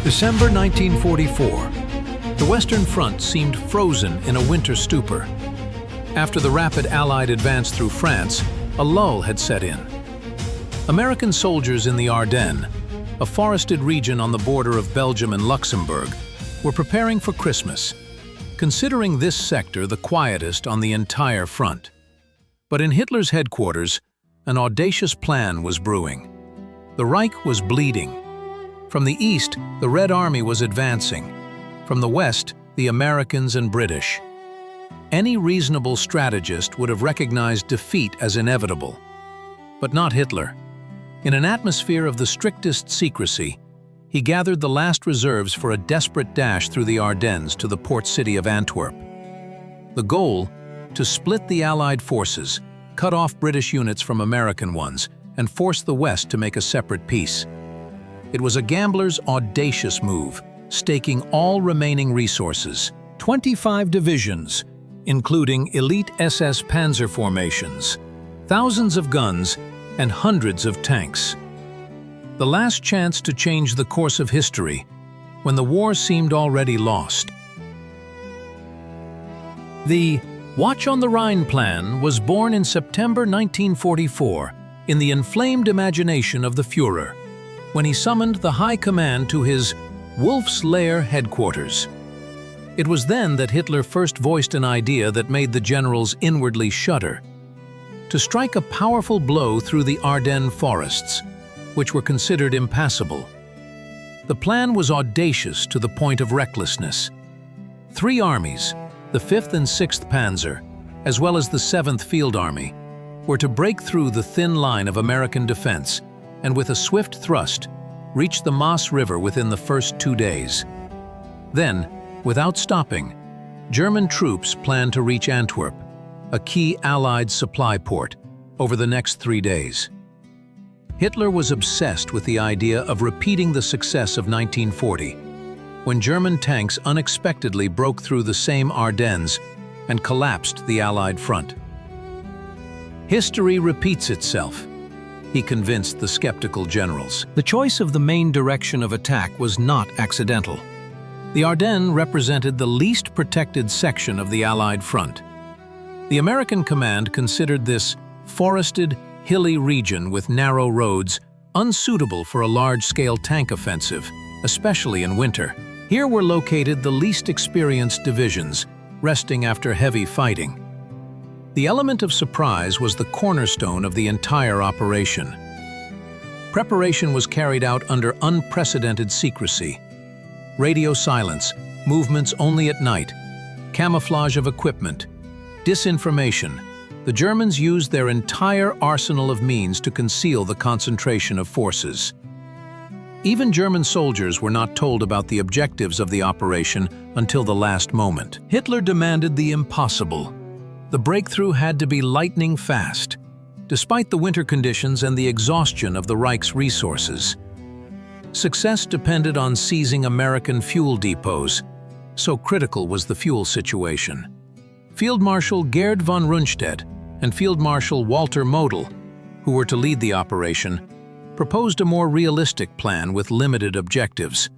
December 1944. The Western Front seemed frozen in a winter stupor. After the rapid Allied advance through France, a lull had set in. American soldiers in the Ardennes, a forested region on the border of Belgium and Luxembourg, were preparing for Christmas, considering this sector the quietest on the entire front. But in Hitler's headquarters, an audacious plan was brewing. The Reich was bleeding. From the east, the Red Army was advancing. From the west, the Americans and British. Any reasonable strategist would have recognized defeat as inevitable. But not Hitler. In an atmosphere of the strictest secrecy, he gathered the last reserves for a desperate dash through the Ardennes to the port city of Antwerp. The goal? To split the Allied forces, cut off British units from American ones, and force the West to make a separate peace. It was a gambler's audacious move, staking all remaining resources. 25 divisions, including elite SS panzer formations, thousands of guns, and hundreds of tanks. The last chance to change the course of history, when the war seemed already lost. The Watch on the Rhine plan was born in September 1944 in the inflamed imagination of the Führer, when he summoned the High Command to his Wolf's Lair headquarters. It was then that Hitler first voiced an idea that made the generals inwardly shudder: to strike a powerful blow through the Ardennes forests, which were considered impassable. The plan was audacious to the point of recklessness. 3 armies, the 5th and 6th Panzer, as well as the 7th Field Army, were to break through the thin line of American defense and with a swift thrust, reach the Maas River within the first 2 days. Then, without stopping, German troops planned to reach Antwerp, a key Allied supply port, over the next 3 days. Hitler was obsessed with the idea of repeating the success of 1940, when German tanks unexpectedly broke through the same Ardennes and collapsed the Allied front. History repeats itself, he convinced the skeptical generals. The choice of the main direction of attack was not accidental. The Ardennes represented the least protected section of the Allied front. The American command considered this forested, hilly region with narrow roads unsuitable for a large-scale tank offensive, especially in winter. Here were located the least experienced divisions, resting after heavy fighting. The element of surprise was the cornerstone of the entire operation. Preparation was carried out under unprecedented secrecy. Radio silence, movements only at night, camouflage of equipment, disinformation. The Germans used their entire arsenal of means to conceal the concentration of forces. Even German soldiers were not told about the objectives of the operation until the last moment. Hitler demanded the impossible. The breakthrough had to be lightning fast, despite the winter conditions and the exhaustion of the Reich's resources. Success depended on seizing American fuel depots, so critical was the fuel situation. Field Marshal Gerd von Rundstedt and Field Marshal Walter Model, who were to lead the operation, proposed a more realistic plan with limited objectives.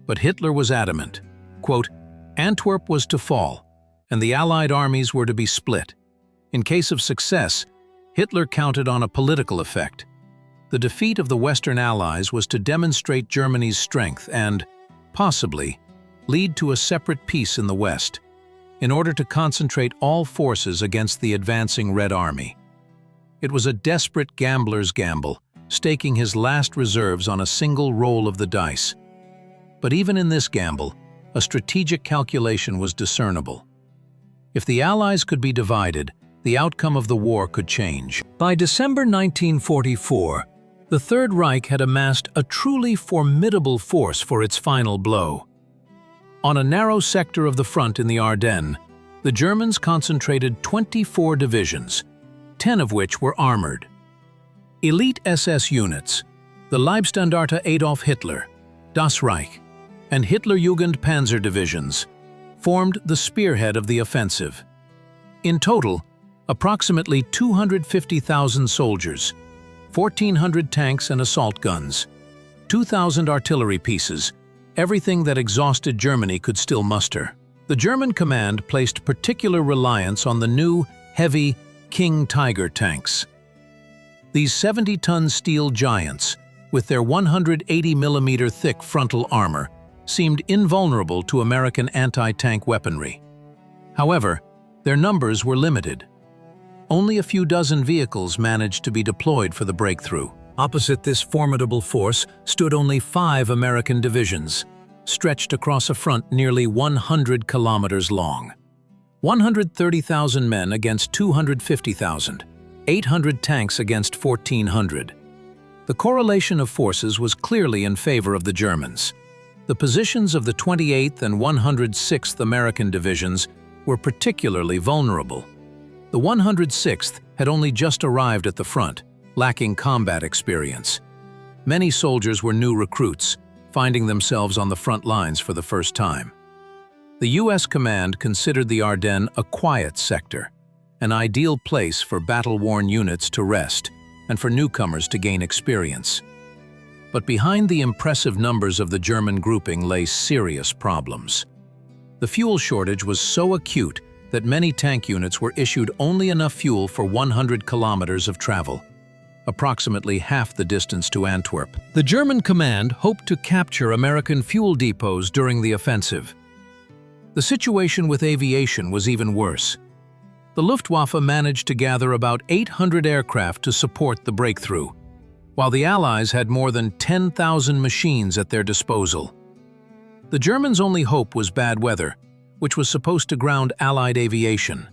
But Hitler was adamant. Quote, Antwerp was to fall, and the Allied armies were to be split. In case of success, Hitler counted on a political effect. The defeat of the Western Allies was to demonstrate Germany's strength and, possibly, lead to a separate peace in the West, in order to concentrate all forces against the advancing Red Army. It was a desperate gambler's gamble, staking his last reserves on a single roll of the dice. But even in this gamble, a strategic calculation was discernible. If the Allies could be divided, the outcome of the war could change. By December 1944, the Third Reich had amassed a truly formidable force for its final blow. On a narrow sector of the front in the Ardennes, the Germans concentrated 24 divisions, 10 of which were armored. Elite SS units, the Leibstandarte Adolf Hitler, Das Reich, and Hitlerjugend Panzer divisions, formed the spearhead of the offensive. In total, approximately 250,000 soldiers, 1,400 tanks and assault guns, 2,000 artillery pieces, everything that exhausted Germany could still muster. The German command placed particular reliance on the new, heavy King Tiger tanks. These 70-ton steel giants, with their 180mm thick frontal armor, seemed invulnerable to American anti-tank weaponry. However, their numbers were limited. Only a few dozen vehicles managed to be deployed for the breakthrough. Opposite this formidable force stood only 5 American divisions, stretched across a front nearly 100 kilometers long. 130,000 men against 250,000, 800 tanks against 1,400. The correlation of forces was clearly in favor of the Germans. The positions of the 28th and 106th American divisions were particularly vulnerable. The 106th had only just arrived at the front, lacking combat experience. Many soldiers were new recruits, finding themselves on the front lines for the first time. The U.S. command considered the Ardennes a quiet sector, an ideal place for battle-worn units to rest and for newcomers to gain experience. But behind the impressive numbers of the German grouping lay serious problems. The fuel shortage was so acute that many tank units were issued only enough fuel for 100 kilometers of travel, approximately half the distance to Antwerp. The German command hoped to capture American fuel depots during the offensive. The situation with aviation was even worse. The Luftwaffe managed to gather about 800 aircraft to support the breakthrough, while the Allies had more than 10,000 machines at their disposal. The Germans' only hope was bad weather, which was supposed to ground Allied aviation.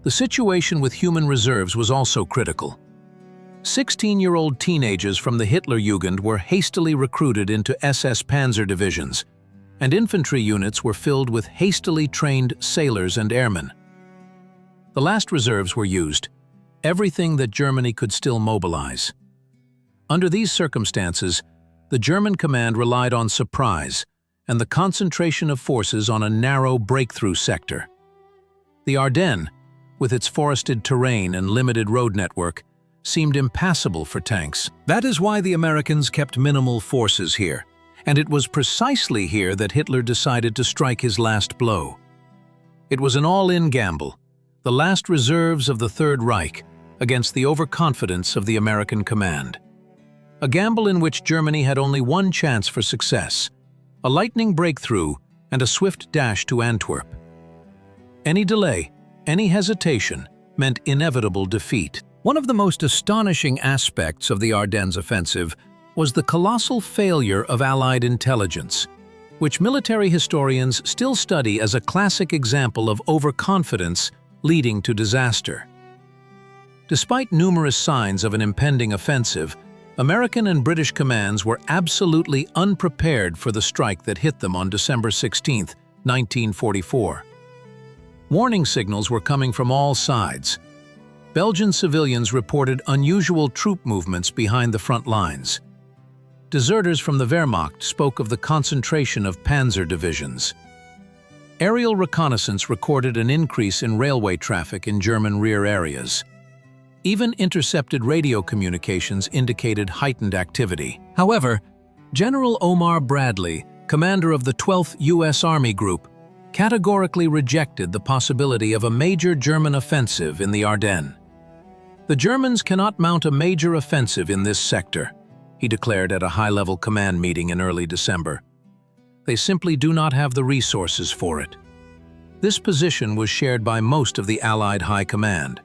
The situation with human reserves was also critical. 16-year-old teenagers from the Hitlerjugend were hastily recruited into SS Panzer divisions, and infantry units were filled with hastily trained sailors and airmen. The last reserves were used, everything that Germany could still mobilize. Under these circumstances, the German command relied on surprise and the concentration of forces on a narrow breakthrough sector. The Ardennes, with its forested terrain and limited road network, seemed impassable for tanks. That is why the Americans kept minimal forces here, and it was precisely here that Hitler decided to strike his last blow. It was an all-in gamble, the last reserves of the Third Reich against the overconfidence of the American command. A gamble in which Germany had only one chance for success: a lightning breakthrough and a swift dash to Antwerp. Any delay, any hesitation, meant inevitable defeat. One of the most astonishing aspects of the Ardennes offensive was the colossal failure of Allied intelligence, which military historians still study as a classic example of overconfidence leading to disaster. Despite numerous signs of an impending offensive, American and British commands were absolutely unprepared for the strike that hit them on December 16, 1944. Warning signals were coming from all sides. Belgian civilians reported unusual troop movements behind the front lines. Deserters from the Wehrmacht spoke of the concentration of panzer divisions. Aerial reconnaissance recorded an increase in railway traffic in German rear areas. Even intercepted radio communications indicated heightened activity. However, General Omar Bradley, commander of the 12th U.S. Army Group, categorically rejected the possibility of a major German offensive in the Ardennes. "The Germans cannot mount a major offensive in this sector," he declared at a high-level command meeting in early December. "They simply do not have the resources for it." This position was shared by most of the Allied High Command.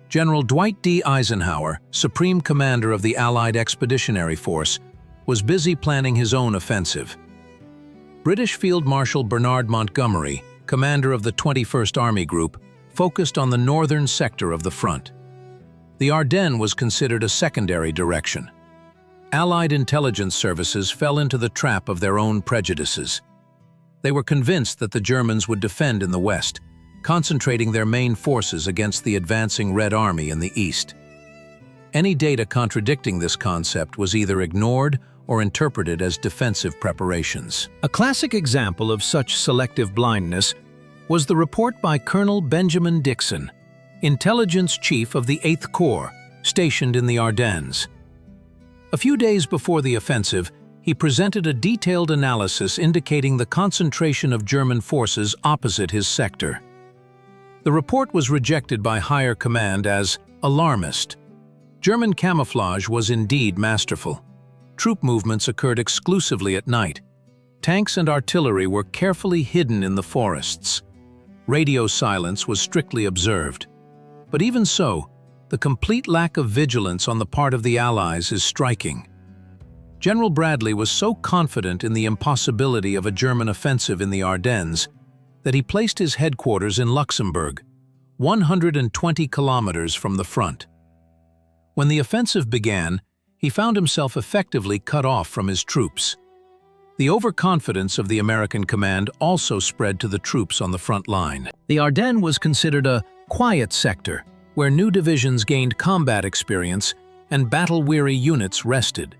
General Dwight D. Eisenhower, Supreme Commander of the Allied Expeditionary Force, was busy planning his own offensive. British Field Marshal Bernard Montgomery, commander of the 21st Army Group, focused on the northern sector of the front. The Ardennes was considered a secondary direction. Allied intelligence services fell into the trap of their own prejudices. They were convinced that the Germans would defend in the west, concentrating their main forces against the advancing Red Army in the east. Any data contradicting this concept was either ignored or interpreted as defensive preparations. A classic example of such selective blindness was the report by Colonel Benjamin Dixon, intelligence chief of the 8th Corps, stationed in the Ardennes. A few days before the offensive, he presented a detailed analysis indicating the concentration of German forces opposite his sector. The report was rejected by higher command as alarmist. German camouflage was indeed masterful. Troop movements occurred exclusively at night. Tanks and artillery were carefully hidden in the forests. Radio silence was strictly observed. But even so, the complete lack of vigilance on the part of the Allies is striking. General Bradley was so confident in the impossibility of a German offensive in the Ardennes that he placed his headquarters in Luxembourg, 120 kilometers from the front. When the offensive began, he found himself effectively cut off from his troops. The overconfidence of the American command also spread to the troops on the front line. The Ardennes was considered a quiet sector, where new divisions gained combat experience and battle-weary units rested.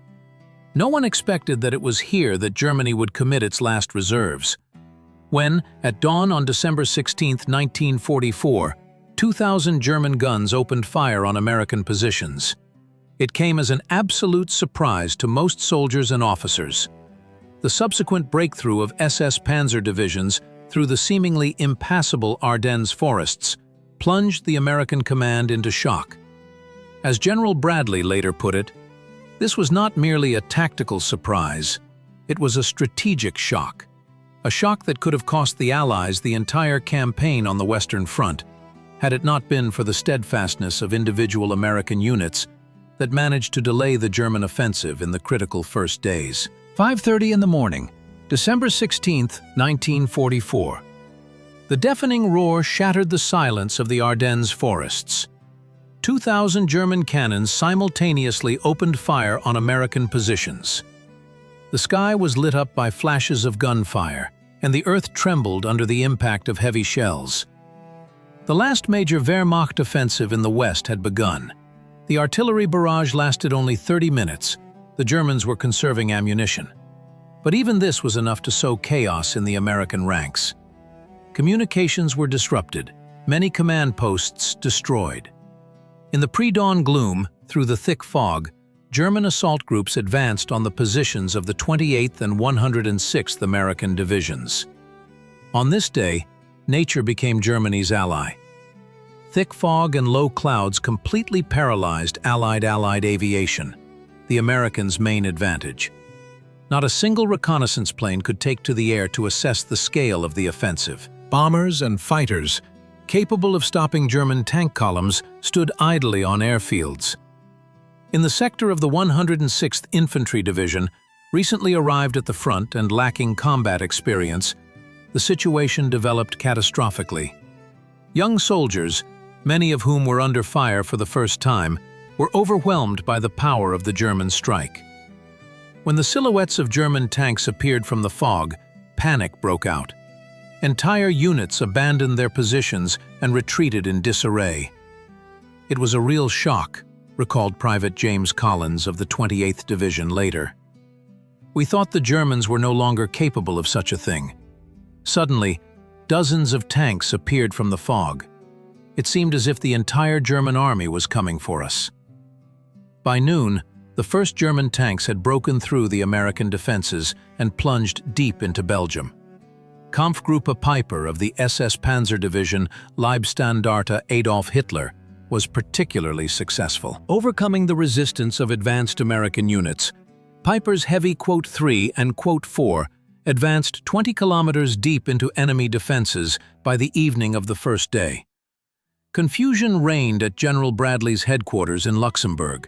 No one expected that it was here that Germany would commit its last reserves. When, at dawn on December 16, 1944, 2,000 German guns opened fire on American positions. It came as an absolute surprise to most soldiers and officers. The subsequent breakthrough of SS Panzer divisions through the seemingly impassable Ardennes forests plunged the American command into shock. As General Bradley later put it, this was not merely a tactical surprise, it was a strategic shock. A shock that could have cost the Allies the entire campaign on the Western Front, had it not been for the steadfastness of individual American units that managed to delay the German offensive in the critical first days. 5:30 in the morning, December 16, 1944. The deafening roar shattered the silence of the Ardennes forests. 2,000 German cannons simultaneously opened fire on American positions. The sky was lit up by flashes of gunfire, and the earth trembled under the impact of heavy shells. The last major Wehrmacht offensive in the West had begun. The artillery barrage lasted only 30 minutes. The Germans were conserving ammunition. But even this was enough to sow chaos in the American ranks. Communications were disrupted, many command posts destroyed. In the pre-dawn gloom, through the thick fog, German assault groups advanced on the positions of the 28th and 106th American divisions. On this day, nature became Germany's ally. Thick fog and low clouds completely paralyzed Allied aviation, the Americans' main advantage. Not a single reconnaissance plane could take to the air to assess the scale of the offensive. Bombers and fighters, capable of stopping German tank columns, stood idly on airfields. In the sector of the 106th Infantry Division, recently arrived at the front and lacking combat experience, the situation developed catastrophically. Young soldiers, many of whom were under fire for the first time, were overwhelmed by the power of the German strike. When the silhouettes of German tanks appeared from the fog, panic broke out. Entire units abandoned their positions and retreated in disarray. It was a real shock, recalled Private James Collins of the 28th Division later. We thought the Germans were no longer capable of such a thing. Suddenly, dozens of tanks appeared from the fog. It seemed as if the entire German army was coming for us. By noon, the first German tanks had broken through the American defenses and plunged deep into Belgium. Kampfgruppe Piper of the SS Panzer Division Leibstandarte Adolf Hitler was particularly successful. Overcoming the resistance of advanced American units, Piper's Heavy .3 and .4 advanced 20 kilometers deep into enemy defenses by the evening of the first day. Confusion reigned at General Bradley's headquarters in Luxembourg.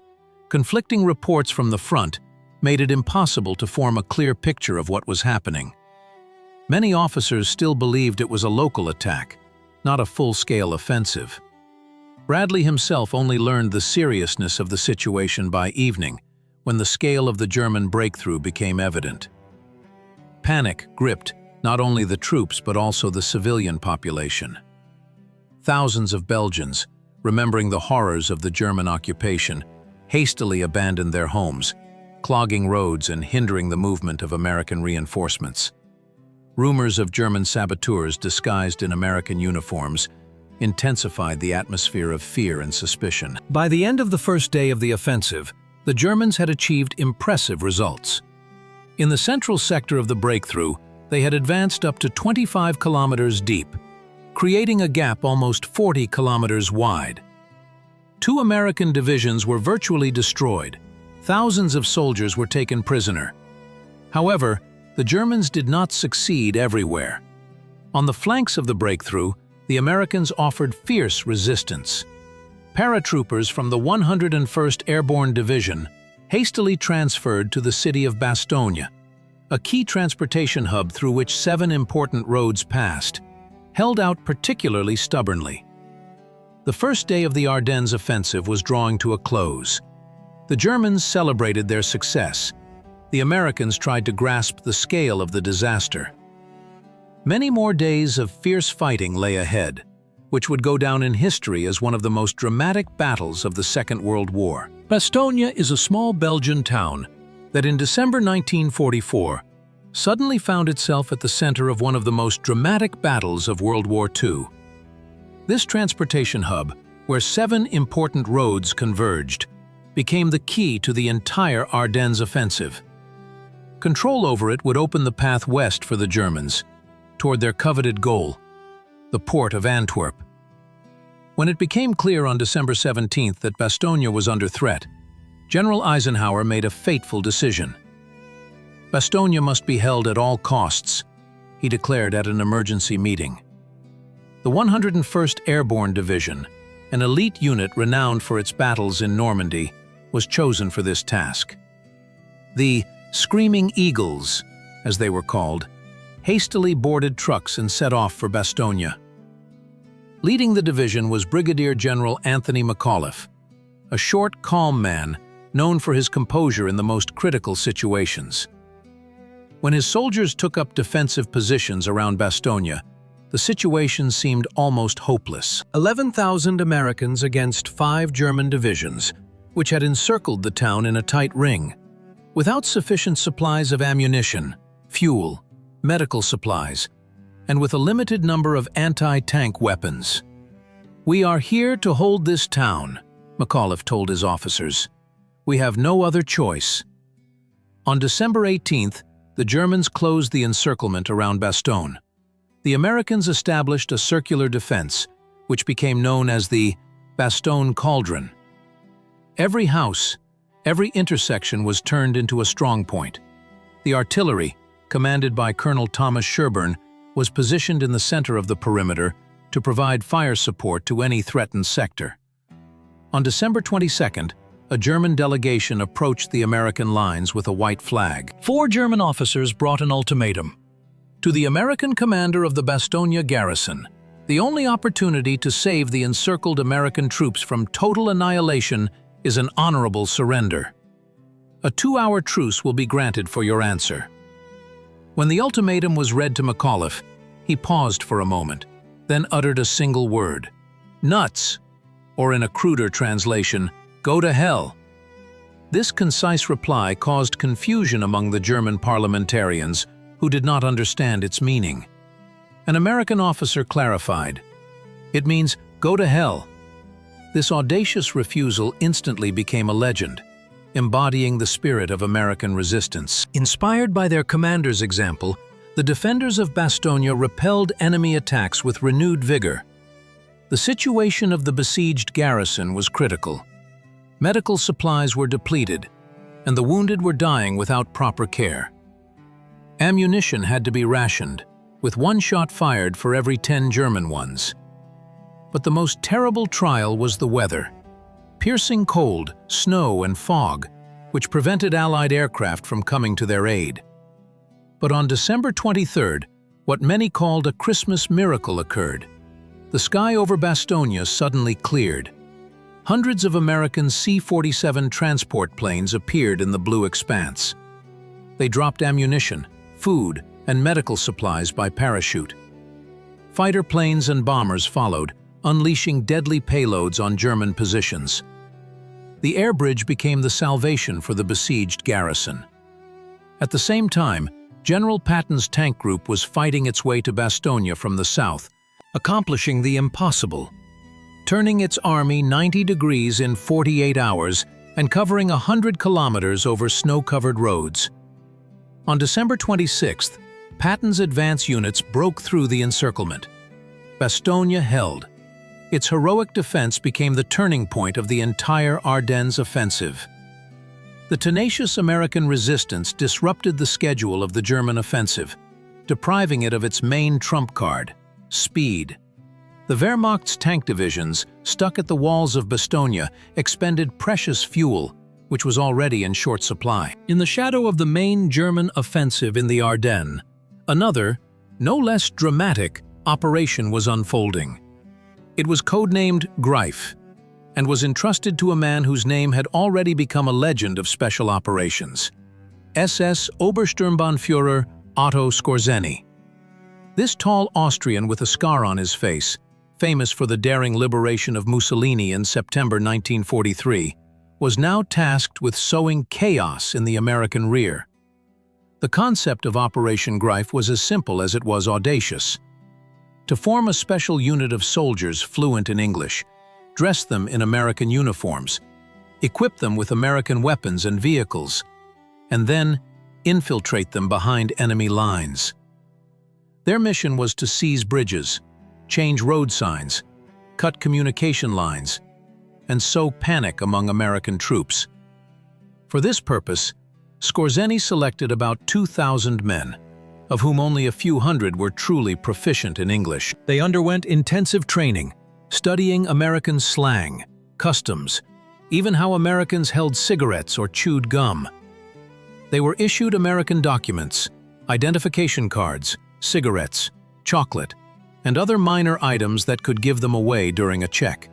Conflicting reports from the front made it impossible to form a clear picture of what was happening. Many officers still believed it was a local attack, not a full-scale offensive. Bradley himself only learned the seriousness of the situation by evening, when the scale of the German breakthrough became evident. Panic gripped not only the troops but also the civilian population. Thousands of Belgians, remembering the horrors of the German occupation, hastily abandoned their homes, clogging roads and hindering the movement of American reinforcements. Rumors of German saboteurs disguised in American uniforms intensified the atmosphere of fear and suspicion. By the end of the first day of the offensive, the Germans had achieved impressive results. In the central sector of the breakthrough, they had advanced up to 25 kilometers deep, creating a gap almost 40 kilometers wide. 2 American divisions were virtually destroyed. Thousands of soldiers were taken prisoner. However, the Germans did not succeed everywhere. On the flanks of the breakthrough, the Americans offered fierce resistance. Paratroopers from the 101st Airborne Division hastily transferred to the city of Bastogne, a key transportation hub through which 7 important roads passed, held out particularly stubbornly. The first day of the Ardennes offensive was drawing to a close. The Germans celebrated their success. The Americans tried to grasp the scale of the disaster. Many more days of fierce fighting lay ahead, which would go down in history as one of the most dramatic battles of the Second World War. Bastogne is a small Belgian town that in December 1944 suddenly found itself at the center of one of the most dramatic battles of World War II. This transportation hub, where 7 important roads converged, became the key to the entire Ardennes offensive. Control over it would open the path west for the Germans, toward their coveted goal, the port of Antwerp. When it became clear on December 17th that Bastogne was under threat, General Eisenhower made a fateful decision. Bastogne must be held at all costs, he declared at an emergency meeting. The 101st Airborne Division, an elite unit renowned for its battles in Normandy, was chosen for this task. The Screaming Eagles, as they were called, hastily boarded trucks and set off for Bastogne. Leading the division was Brigadier General Anthony McAuliffe, a short, calm man known for his composure in the most critical situations. When his soldiers took up defensive positions around Bastogne, the situation seemed almost hopeless. 11,000 Americans against 5 German divisions, which had encircled the town in a tight ring, without sufficient supplies of ammunition, fuel, medical supplies, and with a limited number of anti-tank weapons. "We are here to hold this town," McAuliffe told his officers. "We have no other choice." On December 18th, the Germans closed the encirclement around Bastogne. The Americans established a circular defense, which became known as the Bastogne Cauldron. Every house, every intersection was turned into a strongpoint. The artillery, commanded by Colonel Thomas Sherburne, was positioned in the center of the perimeter to provide fire support to any threatened sector. On December 22nd, a German delegation approached the American lines with a white flag. 4 German officers brought an ultimatum. To the American commander of the Bastogne garrison, the only opportunity to save the encircled American troops from total annihilation is an honorable surrender. A 2-hour truce will be granted for your answer. When the ultimatum was read to McAuliffe, he paused for a moment, then uttered a single word: "Nuts!" or in a cruder translation, "Go to hell." This concise reply caused confusion among the German parliamentarians, who did not understand its meaning. An American officer clarified, "It means, go to hell." This audacious refusal instantly became a legend, embodying the spirit of American resistance. Inspired by their commander's example, the defenders of Bastogne repelled enemy attacks with renewed vigor. The situation of the besieged garrison was critical. Medical supplies were depleted, and the wounded were dying without proper care. Ammunition had to be rationed, with 1 shot fired for every 10 German ones. But the most terrible trial was the weather. Piercing cold, snow, and fog, which prevented Allied aircraft from coming to their aid. But on December 23rd, what many called a Christmas miracle occurred. The sky over Bastogne suddenly cleared. Hundreds of American C-47 transport planes appeared in the blue expanse. They dropped ammunition, food, and medical supplies by parachute. Fighter planes and bombers followed, unleashing deadly payloads on German positions. The air bridge became the salvation for the besieged garrison. At the same time, General Patton's tank group was fighting its way to Bastogne from the south, accomplishing the impossible, turning its army 90 degrees in 48 hours and covering 100 kilometers over snow-covered roads. On December 26th, Patton's advance units broke through the encirclement. Bastogne held. Its heroic defense became the turning point of the entire Ardennes offensive. The tenacious American resistance disrupted the schedule of the German offensive, depriving it of its main trump card, speed. The Wehrmacht's tank divisions, stuck at the walls of Bastogne, expended precious fuel, which was already in short supply. In the shadow of the main German offensive in the Ardennes, another, no less dramatic, operation was unfolding. It was codenamed Griff, and was entrusted to a man whose name had already become a legend of special operations: SS Obersturmbannführer Otto Skorzeny. This tall Austrian with a scar on his face, famous for the daring liberation of Mussolini in September 1943, was now tasked with sowing chaos in the American rear. The concept of Operation Griff was as simple as it was audacious: to form a special unit of soldiers fluent in English, dress them in American uniforms, equip them with American weapons and vehicles, and then infiltrate them behind enemy lines. Their mission was to seize bridges, change road signs, cut communication lines, and sow panic among American troops. For this purpose, Skorzeny selected about 2,000 men, of whom only a few hundred were truly proficient in English. They underwent intensive training, studying American slang, customs, even how Americans held cigarettes or chewed gum. They were issued American documents, identification cards, cigarettes, chocolate, and other minor items that could give them away during a check.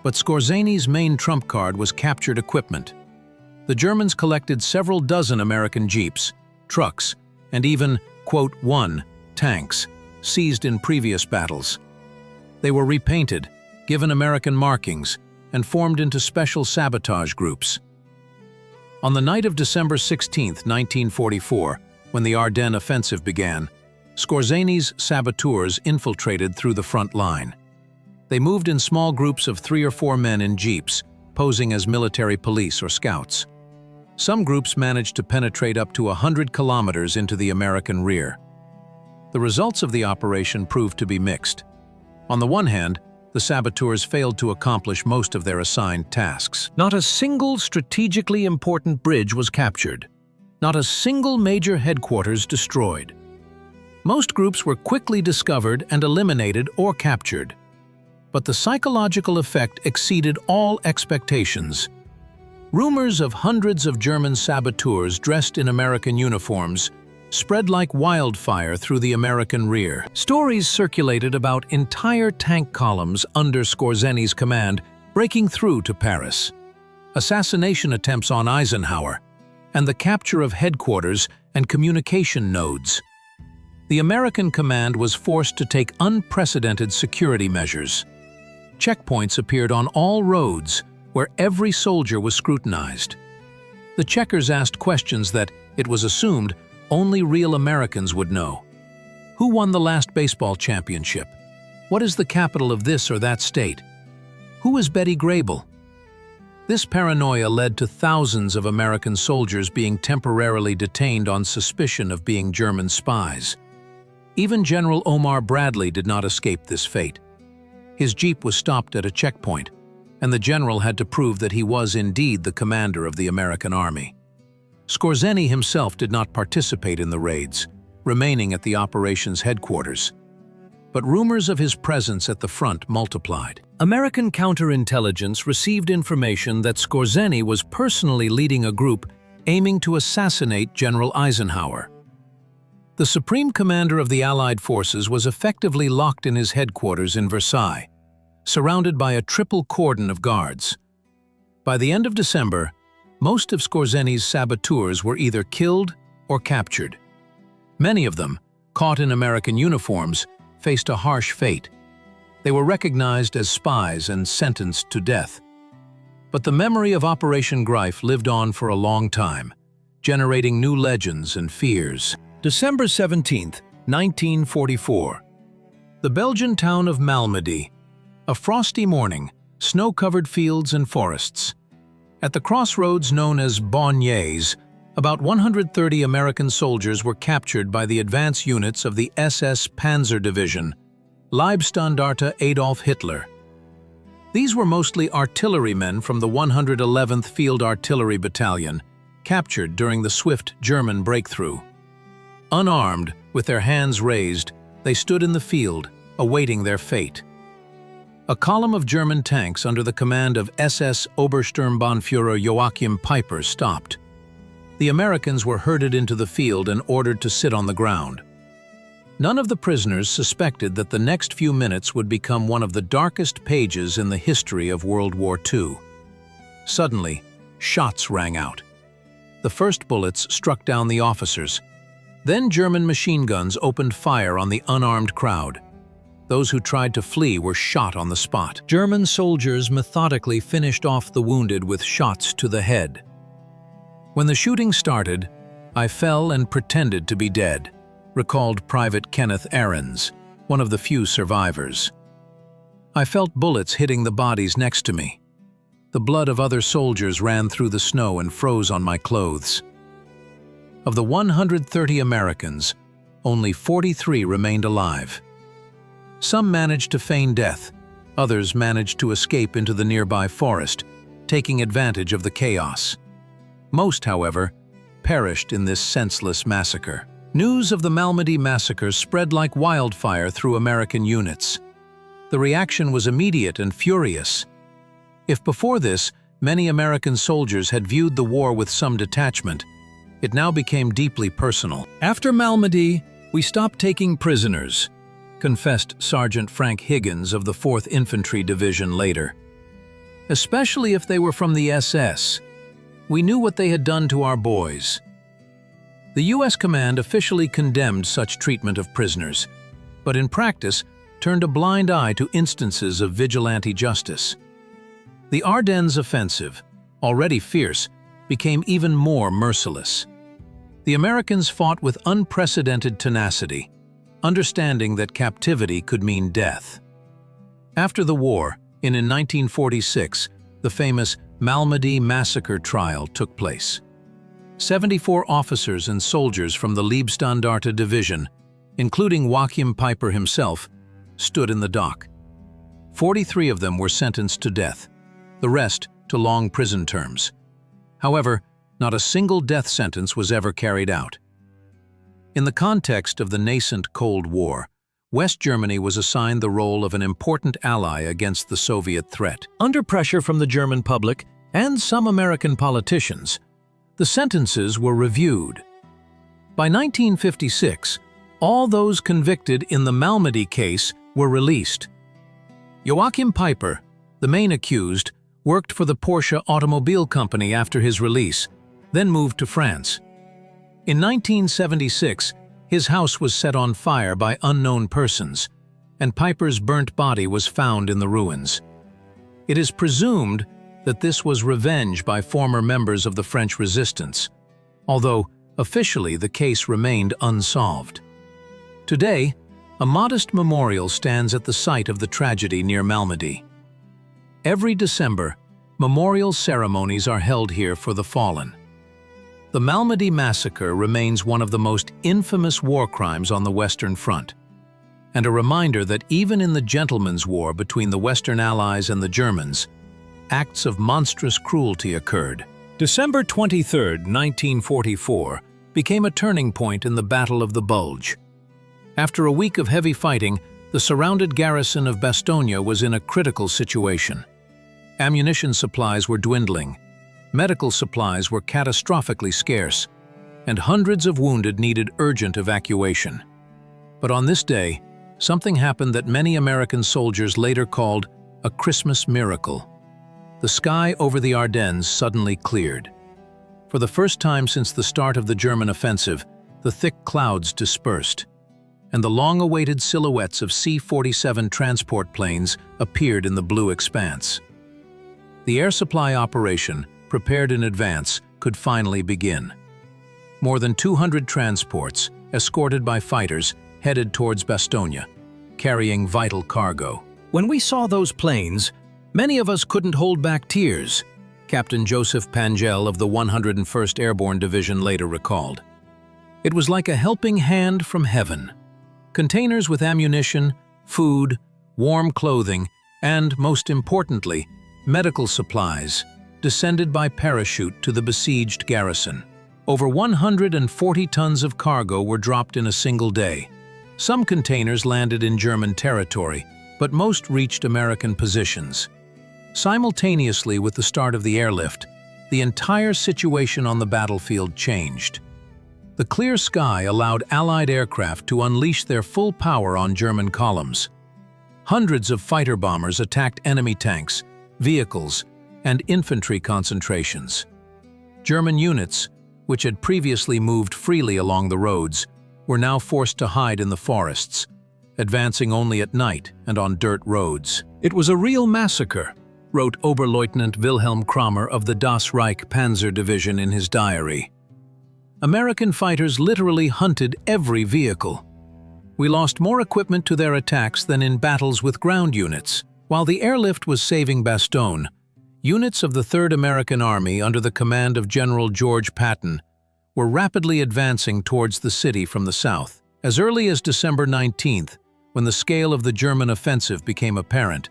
But Skorzeny's main trump card was captured equipment. The Germans collected several dozen American jeeps, trucks, and even, "1" tanks, seized in previous battles. They were repainted, given American markings, and formed into special sabotage groups. On the night of December 16, 1944, when the Ardennes offensive began, Skorzeny's saboteurs infiltrated through the front line. They moved in small groups of 3 or 4 men in jeeps, posing as military police or scouts. Some groups managed to penetrate up to 100 kilometers into the American rear. The results of the operation proved to be mixed. On the one hand, the saboteurs failed to accomplish most of their assigned tasks. Not a single strategically important bridge was captured. Not a single major headquarters destroyed. Most groups were quickly discovered and eliminated or captured. But the psychological effect exceeded all expectations. Rumors of hundreds of German saboteurs dressed in American uniforms spread like wildfire through the American rear. Stories circulated about entire tank columns under Skorzeny's command breaking through to Paris, assassination attempts on Eisenhower, and the capture of headquarters and communication nodes. The American command was forced to take unprecedented security measures. Checkpoints appeared on all roads, where every soldier was scrutinized. The checkers asked questions that, it was assumed, only real Americans would know. Who won the last baseball championship? What is the capital of this or that state? Who is Betty Grable? This paranoia led to thousands of American soldiers being temporarily detained on suspicion of being German spies. Even General Omar Bradley did not escape this fate. His jeep was stopped at a checkpoint, and the general had to prove that he was indeed the commander of the American army. Skorzeny himself did not participate in the raids, remaining at the operations headquarters. But rumors of his presence at the front multiplied. American counterintelligence received information that Skorzeny was personally leading a group aiming to assassinate General Eisenhower. The supreme commander of the Allied forces was effectively locked in his headquarters in Versailles, surrounded by a triple cordon of guards. By the end of December, most of Skorzeny's saboteurs were either killed or captured. Many of them, caught in American uniforms, faced a harsh fate. They were recognized as spies and sentenced to death. But the memory of Operation Griff lived on for a long time, generating new legends and fears. December 17, 1944. The Belgian town of Malmedy. A frosty morning, snow-covered fields and forests. At the crossroads known as Baugnes, About 130 American soldiers were captured by the advance units of the SS Panzer Division, Leibstandarte Adolf Hitler. These were mostly artillerymen from the 111th Field Artillery Battalion, captured during the swift German breakthrough. Unarmed, with their hands raised, they stood in the field, awaiting their fate. A column of German tanks under the command of SS Obersturmbannführer Joachim Peiper stopped. The Americans were herded into the field and ordered to sit on the ground. None of the prisoners suspected that the next few minutes would become one of the darkest pages in the history of World War II. Suddenly, shots rang out. The first bullets struck down the officers. Then German machine guns opened fire on the unarmed crowd. Those who tried to flee were shot on the spot. German soldiers methodically finished off the wounded with shots to the head. When the shooting started, I fell and pretended to be dead, recalled Private Kenneth Ardennes, one of the few survivors. I felt bullets hitting the bodies next to me. The blood of other soldiers ran through the snow and froze on my clothes. Of the 130 Americans, only 43 remained alive. Some managed to feign death, others managed to escape into the nearby forest, taking advantage of the chaos. Most, however, perished in this senseless massacre. News of the Malmedy massacre spread like wildfire through American units. The reaction was immediate and furious. If before this, many American soldiers had viewed the war with some detachment, it now became deeply personal. After Malmedy, we stopped taking prisoners, confessed Sergeant Frank Higgins of the 4th Infantry Division later. Especially if they were from the SS. We knew what they had done to our boys. The U.S. command officially condemned such treatment of prisoners, but in practice turned a blind eye to instances of vigilante justice. The Ardennes offensive, already fierce, became even more merciless. The Americans fought with unprecedented tenacity, understanding that captivity could mean death. After the war, in 1946, the famous Malmedy massacre trial took place. 74 officers and soldiers from the Leibstandarte Division, including Joachim Peiper himself, stood in the dock. 43 of them were sentenced to death, the rest to long prison terms. However, not a single death sentence was ever carried out. In the context of the nascent Cold War, West Germany was assigned the role of an important ally against the Soviet threat. Under pressure from the German public and some American politicians, the sentences were reviewed. By 1956, all those convicted in the Malmedy case were released. Joachim Peiper, the main accused, worked for the Porsche Automobile Company after his release, then moved to France. In 1976, his house was set on fire by unknown persons, and Peiper's burnt body was found in the ruins. It is presumed that this was revenge by former members of the French resistance, although officially the case remained unsolved. Today, a modest memorial stands at the site of the tragedy near Malmedy. Every December, memorial ceremonies are held here for the fallen. The Malmedy massacre remains one of the most infamous war crimes on the Western Front, and a reminder that even in the Gentlemen's War between the Western Allies and the Germans, acts of monstrous cruelty occurred. December 23, 1944, became a turning point in the Battle of the Bulge. After a week of heavy fighting, the surrounded garrison of Bastogne was in a critical situation. Ammunition supplies were dwindling, medical supplies were catastrophically scarce, and hundreds of wounded needed urgent evacuation. But on this day, something happened that many American soldiers later called a Christmas miracle. The sky over the Ardennes suddenly cleared. For the first time since the start of the German offensive, the thick clouds dispersed, and the long-awaited silhouettes of C-47 transport planes appeared in the blue expanse. The air supply operation, prepared in advance, could finally begin. More than 200 transports, escorted by fighters, headed towards Bastogne, carrying vital cargo. When we saw those planes, many of us couldn't hold back tears. Captain Joseph Pangel of the 101st Airborne Division later recalled. It was like a helping hand from heaven. Containers with ammunition, food, warm clothing, and, most importantly, medical supplies descended by parachute to the besieged garrison. Over 140 tons of cargo were dropped in a single day. Some containers landed in German territory, but most reached American positions. Simultaneously with the start of the airlift, the entire situation on the battlefield changed. The clear sky allowed Allied aircraft to unleash their full power on German columns. Hundreds of fighter bombers attacked enemy tanks, vehicles, and infantry concentrations. German units, which had previously moved freely along the roads, were now forced to hide in the forests, advancing only at night and on dirt roads. "It was a real massacre," wrote Oberleutnant Wilhelm Kramer of the Das Reich Panzer Division in his diary. "American fighters literally hunted every vehicle. We lost more equipment to their attacks than in battles with ground units." While the airlift was saving Bastogne, units of the 3rd American Army under the command of General George Patton were rapidly advancing towards the city from the south. As early as December 19th, when the scale of the German offensive became apparent,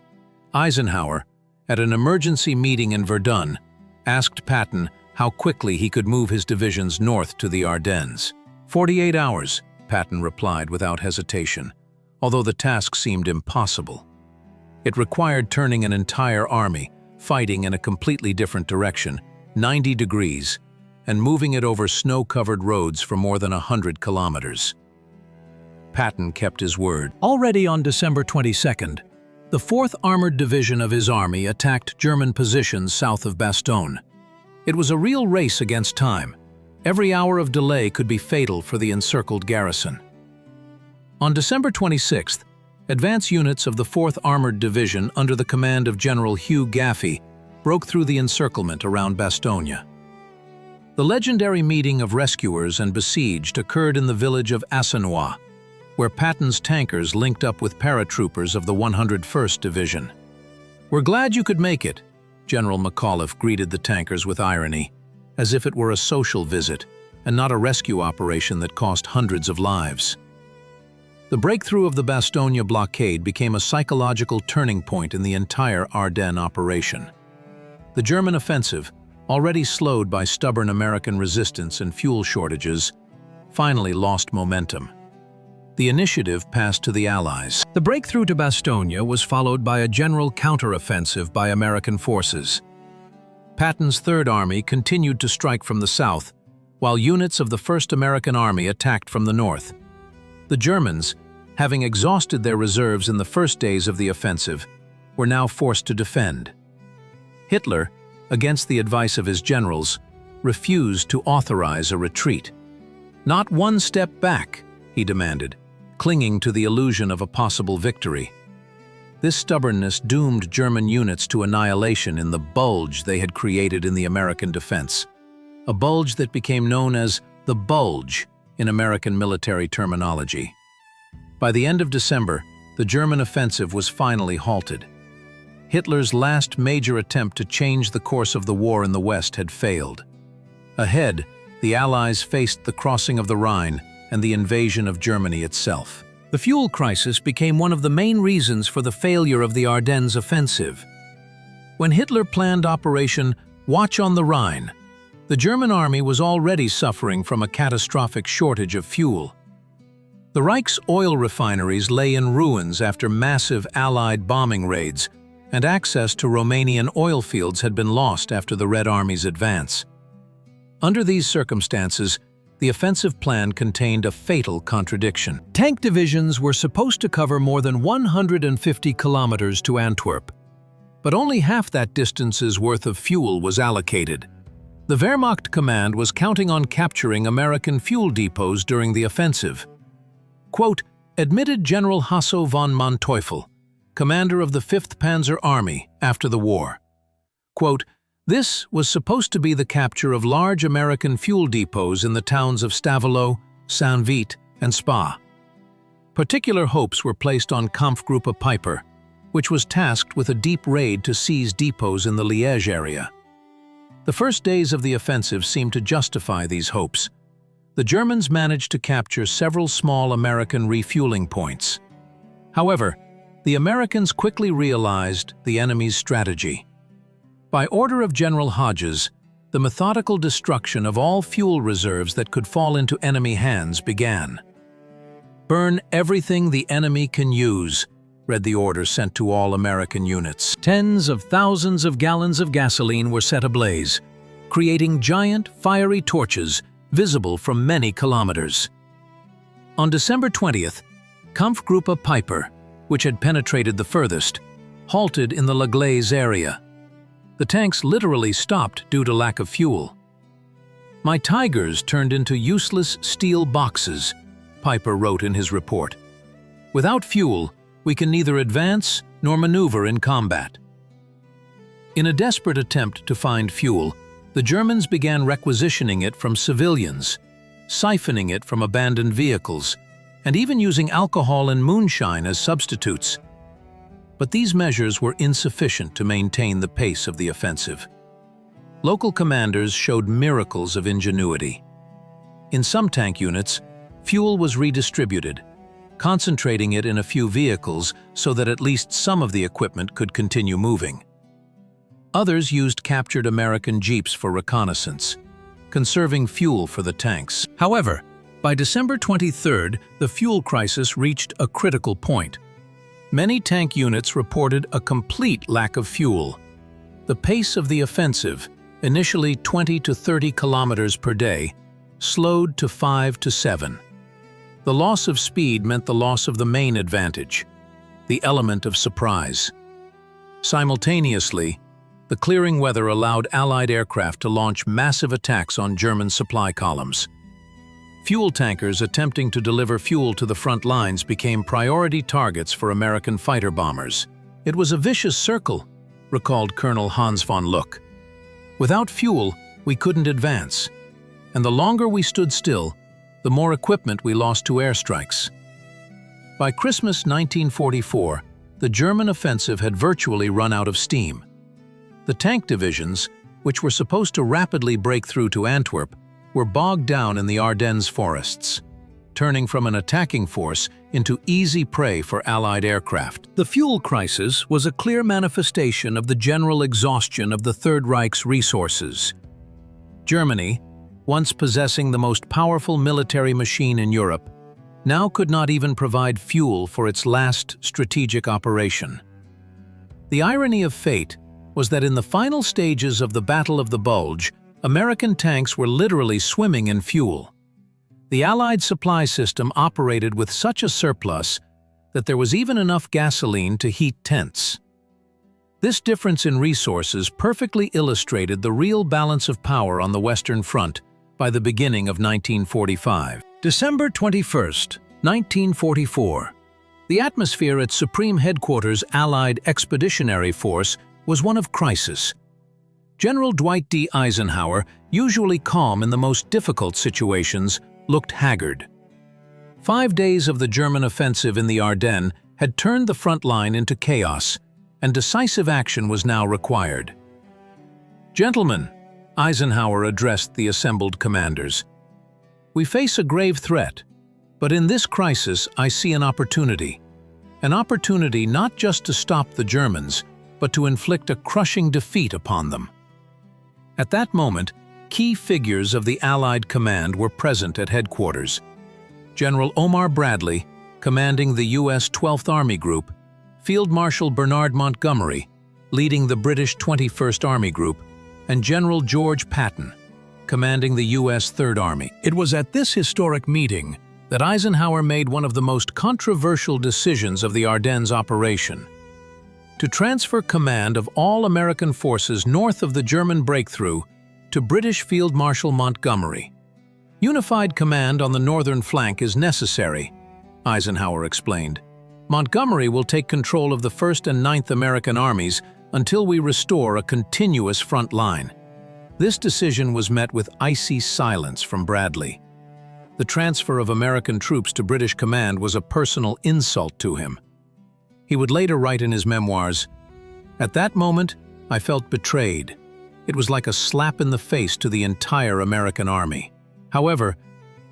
Eisenhower, at an emergency meeting in Verdun, asked Patton how quickly he could move his divisions north to the Ardennes. 48 hours, Patton replied without hesitation, although the task seemed impossible. It required turning an entire army, fighting in a completely different direction, 90 degrees, and moving it over snow-covered roads for more than 100 kilometers. Patton kept his word. Already on December 22nd, the 4th Armored Division of his army attacked German positions south of Bastogne. It was a real race against time. Every hour of delay could be fatal for the encircled garrison. On December 26th, advance units of the 4th Armored Division under the command of General Hugh Gaffey broke through the encirclement around Bastogne. The legendary meeting of rescuers and besieged occurred in the village of Assenois, where Patton's tankers linked up with paratroopers of the 101st Division. "We're glad you could make it," General McAuliffe greeted the tankers with irony, as if it were a social visit and not a rescue operation that cost hundreds of lives. The breakthrough of the Bastogne blockade became a psychological turning point in the entire Ardennes operation. The German offensive, already slowed by stubborn American resistance and fuel shortages, finally lost momentum. The initiative passed to the Allies. The breakthrough to Bastogne was followed by a general counteroffensive by American forces. Patton's 3rd Army continued to strike from the south, while units of the 1st American Army attacked from the north. The Germans, having exhausted their reserves in the first days of the offensive, were now forced to defend. Hitler, against the advice of his generals, refused to authorize a retreat. "Not one step back," he demanded, clinging to the illusion of a possible victory. This stubbornness doomed German units to annihilation in the bulge they had created in the American defense, a bulge that became known as the Bulge in American military terminology. By the end of December, the German offensive was finally halted. Hitler's last major attempt to change the course of the war in the West had failed. Ahead, the Allies faced the crossing of the Rhine and the invasion of Germany itself. The fuel crisis became one of the main reasons for the failure of the Ardennes offensive. When Hitler planned Operation Watch on the Rhine, the German army was already suffering from a catastrophic shortage of fuel. The Reich's oil refineries lay in ruins after massive Allied bombing raids, and access to Romanian oil fields had been lost after the Red Army's advance. Under these circumstances, the offensive plan contained a fatal contradiction. Tank divisions were supposed to cover more than 150 kilometers to Antwerp, but only half that distance's worth of fuel was allocated. The Wehrmacht command was counting on capturing American fuel depots during the offensive. Quote, admitted General Hasso von Manteuffel, commander of the 5th Panzer Army after the war. Quote, this was supposed to be the capture of large American fuel depots in the towns of Stavelot, Saint-Vite, and Spa. Particular hopes were placed on Kampfgruppe Peiper, which was tasked with a deep raid to seize depots in the Liège area. The first days of the offensive seemed to justify these hopes. The Germans managed to capture several small American refueling points. However, the Americans quickly realized the enemy's strategy. By order of General Hodges, the methodical destruction of all fuel reserves that could fall into enemy hands began. "Burn everything the enemy can use," read the order sent to all American units. Tens of thousands of gallons of gasoline were set ablaze, creating giant, fiery torches visible from many kilometers. On December 20th, Kampfgruppe Piper, which had penetrated the furthest, halted in the La Glaise area. The tanks literally stopped due to lack of fuel. "My Tigers turned into useless steel boxes," Piper wrote in his report. "Without fuel, we can neither advance nor maneuver in combat." In a desperate attempt to find fuel, the Germans began requisitioning it from civilians, siphoning it from abandoned vehicles, and even using alcohol and moonshine as substitutes. But these measures were insufficient to maintain the pace of the offensive. Local commanders showed miracles of ingenuity. In some tank units, fuel was redistributed, concentrating it in a few vehicles so that at least some of the equipment could continue moving. Others used captured American jeeps for reconnaissance, conserving fuel for the tanks. However, by December 23rd, the fuel crisis reached a critical point. Many tank units reported a complete lack of fuel. The pace of the offensive, initially 20 to 30 kilometers per day, slowed to 5 to 7. The loss of speed meant the loss of the main advantage, the element of surprise. Simultaneously, the clearing weather allowed Allied aircraft to launch massive attacks on German supply columns. Fuel tankers attempting to deliver fuel to the front lines became priority targets for American fighter bombers. "It was a vicious circle," recalled Colonel Hans von Luck. "Without fuel, we couldn't advance. And the longer we stood still, the more equipment we lost to airstrikes." By Christmas 1944, the German offensive had virtually run out of steam. The tank divisions, which were supposed to rapidly break through to Antwerp, were bogged down in the Ardennes forests, turning from an attacking force into easy prey for Allied aircraft. The fuel crisis was a clear manifestation of the general exhaustion of the Third Reich's resources. Germany, once possessing the most powerful military machine in Europe, now could not even provide fuel for its last strategic operation. The irony of fate was that in the final stages of the Battle of the Bulge, American tanks were literally swimming in fuel. The Allied supply system operated with such a surplus that there was even enough gasoline to heat tents. This difference in resources perfectly illustrated the real balance of power on the Western Front by the beginning of 1945. December 21st, 1944. The atmosphere at Supreme Headquarters Allied Expeditionary Force was one of crisis. General Dwight D. Eisenhower, usually calm in the most difficult situations, looked haggard. 5 days of the German offensive in the Ardennes had turned the front line into chaos, and decisive action was now required. "Gentlemen," Eisenhower addressed the assembled commanders, "we face a grave threat, but in this crisis I see an opportunity not just to stop the Germans, but to inflict a crushing defeat upon them." At that moment, key figures of the Allied command were present at headquarters. General Omar Bradley, commanding the U.S. 12th Army Group, Field Marshal Bernard Montgomery, leading the British 21st Army Group, and General George Patton, commanding the U.S. 3rd Army. It was at this historic meeting that Eisenhower made one of the most controversial decisions of the Ardennes operation: to transfer command of all American forces north of the German breakthrough to British Field Marshal Montgomery. "Unified command on the northern flank is necessary," Eisenhower explained. "Montgomery will take control of the 1st and 9th American armies until we restore a continuous front line." This decision was met with icy silence from Bradley. The transfer of American troops to British command was a personal insult to him. He would later write in his memoirs, "At that moment, I felt betrayed. It was like a slap in the face to the entire American army. However,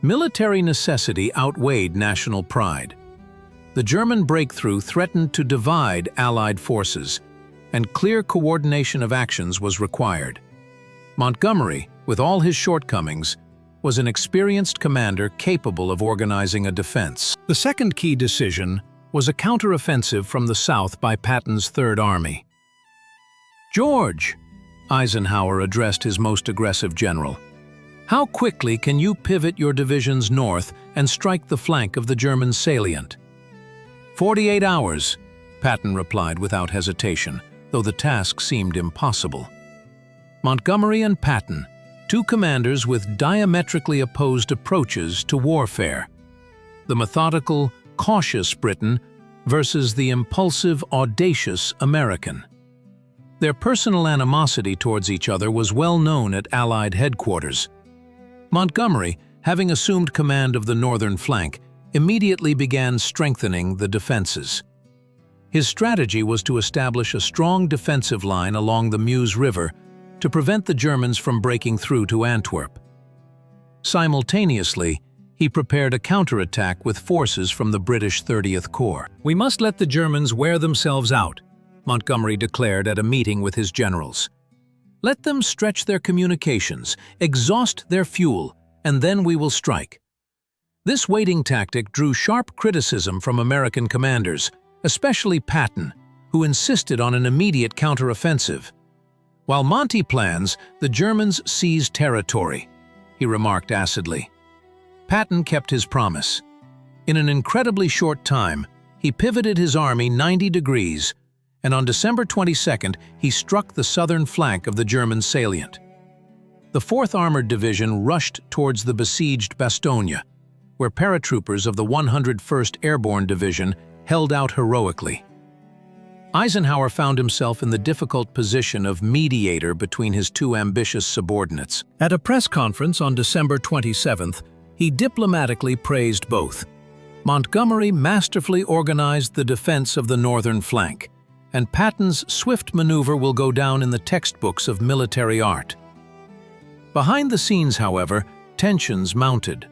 military necessity outweighed national pride. The German breakthrough threatened to divide Allied forces, and clear coordination of actions was required. Montgomery, with all his shortcomings, was an experienced commander capable of organizing a defense. The second key decision was a counteroffensive from the south by Patton's Third Army. "George," Eisenhower addressed his most aggressive general, "how quickly can you pivot your divisions north and strike the flank of the German salient?" 48 hours, Patton replied without hesitation, though the task seemed impossible. Montgomery and Patton, two commanders with diametrically opposed approaches to warfare. The methodical, cautious Briton versus the impulsive, audacious American. Their personal animosity towards each other was well known at Allied headquarters. Montgomery, having assumed command of the northern flank, immediately began strengthening the defenses. His strategy was to establish a strong defensive line along the Meuse River to prevent the Germans from breaking through to Antwerp. Simultaneously, he prepared a counterattack with forces from the British 30th Corps. "We must let the Germans wear themselves out," Montgomery declared at a meeting with his generals. "Let them stretch their communications, exhaust their fuel, and then we will strike." This waiting tactic drew sharp criticism from American commanders, especially Patton, who insisted on an immediate counteroffensive. "While Monty plans, the Germans seize territory," he remarked acidly. Patton kept his promise. In an incredibly short time, he pivoted his army 90 degrees, and on December 22nd, he struck the southern flank of the German salient. The 4th Armored Division rushed towards the besieged Bastogne, where paratroopers of the 101st Airborne Division held out heroically. Eisenhower found himself in the difficult position of mediator between his two ambitious subordinates. At a press conference on December 27th, he diplomatically praised both. Montgomery masterfully organized the defense of the northern flank, and Patton's swift maneuver will go down in the textbooks of military art. Behind the scenes, however, tensions mounted.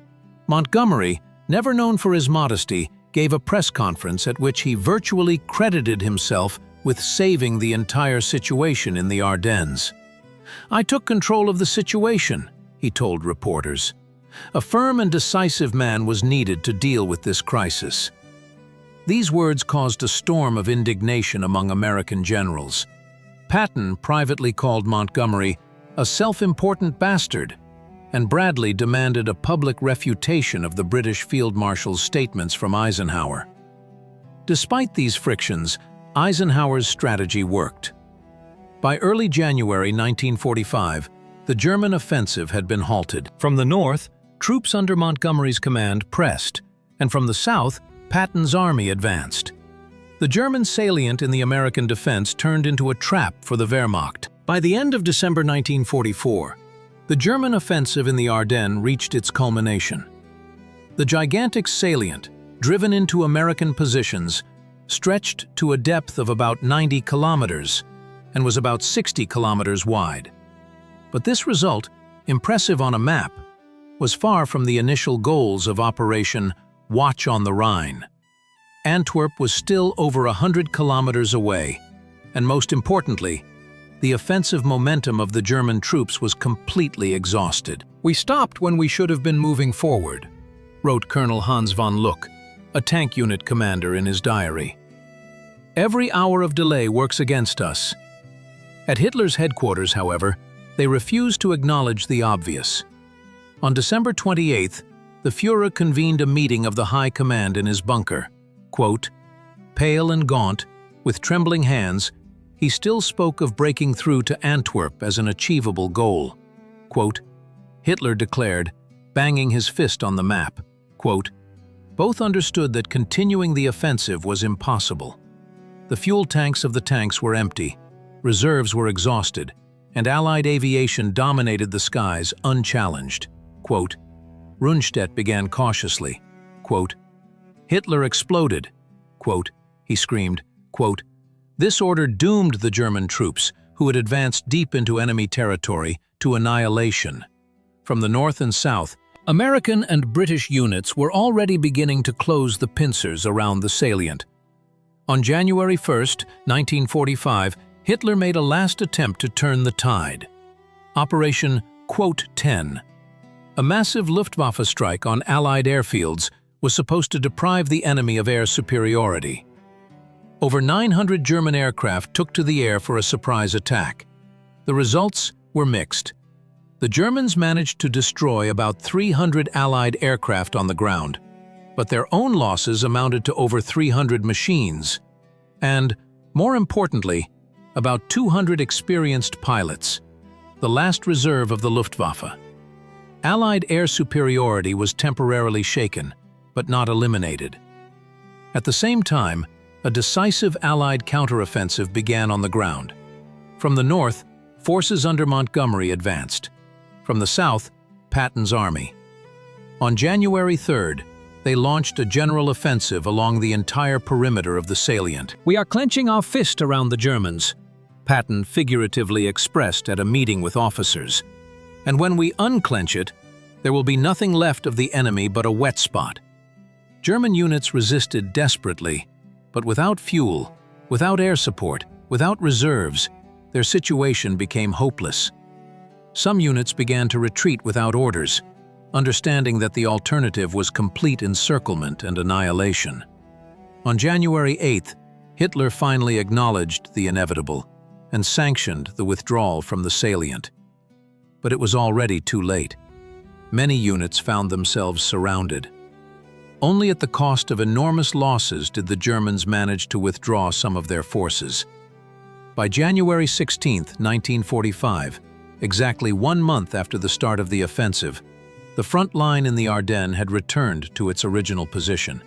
Montgomery, never known for his modesty, gave a press conference at which he virtually credited himself with saving the entire situation in the Ardennes. "I took control of the situation," he told reporters. A firm and decisive man was needed to deal with this crisis. These words caused a storm of indignation among American generals. Patton privately called Montgomery a self-important bastard, and Bradley demanded a public refutation of the British Field Marshal's statements from Eisenhower. Despite these frictions, Eisenhower's strategy worked. By early January 1945, the German offensive had been halted. From the north, troops under Montgomery's command pressed, and from the south, Patton's army advanced. The German salient in the American defense turned into a trap for the Wehrmacht. By the end of December 1944, the German offensive in the Ardennes reached its culmination. The gigantic salient, driven into American positions, stretched to a depth of about 90 kilometers and was about 60 kilometers wide. But this result, impressive on a map, was far from the initial goals of Operation Watch on the Rhine. Antwerp was still over 100 kilometers away, and most importantly, the offensive momentum of the German troops was completely exhausted. "We stopped when we should have been moving forward," wrote Colonel Hans von Luck, a tank unit commander, in his diary. "Every hour of delay works against us." At Hitler's headquarters, however, they refused to acknowledge the obvious. On December 28th, the Führer convened a meeting of the High Command in his bunker. Quote, "Pale and gaunt, with trembling hands, he still spoke of breaking through to Antwerp as an achievable goal." Quote, Hitler declared, banging his fist on the map. Quote, "Both understood that continuing the offensive was impossible. The fuel tanks of the tanks were empty, reserves were exhausted, and Allied aviation dominated the skies unchallenged." Quote, Rundstedt began cautiously. Quote, "Hitler exploded." Quote, he screamed, quote, "This order doomed the German troops, who had advanced deep into enemy territory to annihilation. From the north and south, American and British units were already beginning to close the pincers around the salient. On January 1, 1945, Hitler made a last attempt to turn the tide. Operation *10. A massive Luftwaffe strike on Allied airfields was supposed to deprive the enemy of air superiority. Over 900 German aircraft took to the air for a surprise attack. The results were mixed. The Germans managed to destroy about 300 Allied aircraft on the ground, but their own losses amounted to over 300 machines, and, more importantly, about 200 experienced pilots, the last reserve of the Luftwaffe. Allied air superiority was temporarily shaken, but not eliminated. At the same time, a decisive Allied counteroffensive began on the ground. From the north, forces under Montgomery advanced. From the south, Patton's army. On January 3rd, they launched a general offensive along the entire perimeter of the salient. "We are clenching our fist around the Germans," Patton figuratively expressed at a meeting with officers. "And when we unclench it, there will be nothing left of the enemy but a wet spot." German units resisted desperately, but without fuel, without air support, without reserves, their situation became hopeless. Some units began to retreat without orders, understanding that the alternative was complete encirclement and annihilation. On January 8th, Hitler finally acknowledged the inevitable and sanctioned the withdrawal from the salient. But it was already too late. Many units found themselves surrounded. Only at the cost of enormous losses did the Germans manage to withdraw some of their forces. By January 16, 1945, exactly 1 month after the start of the offensive, the front line in the Ardennes had returned to its original position.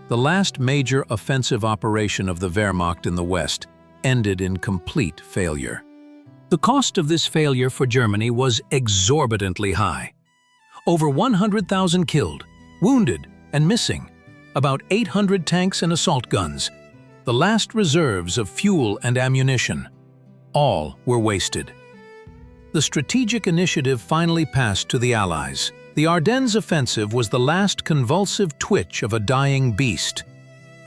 The last major offensive operation of the Wehrmacht in the West ended in complete failure. The cost of this failure for Germany was exorbitantly high. Over 100,000 killed, wounded, and missing, about 800 tanks and assault guns, the last reserves of fuel and ammunition. All were wasted. The strategic initiative finally passed to the Allies. The Ardennes offensive was the last convulsive twitch of a dying beast,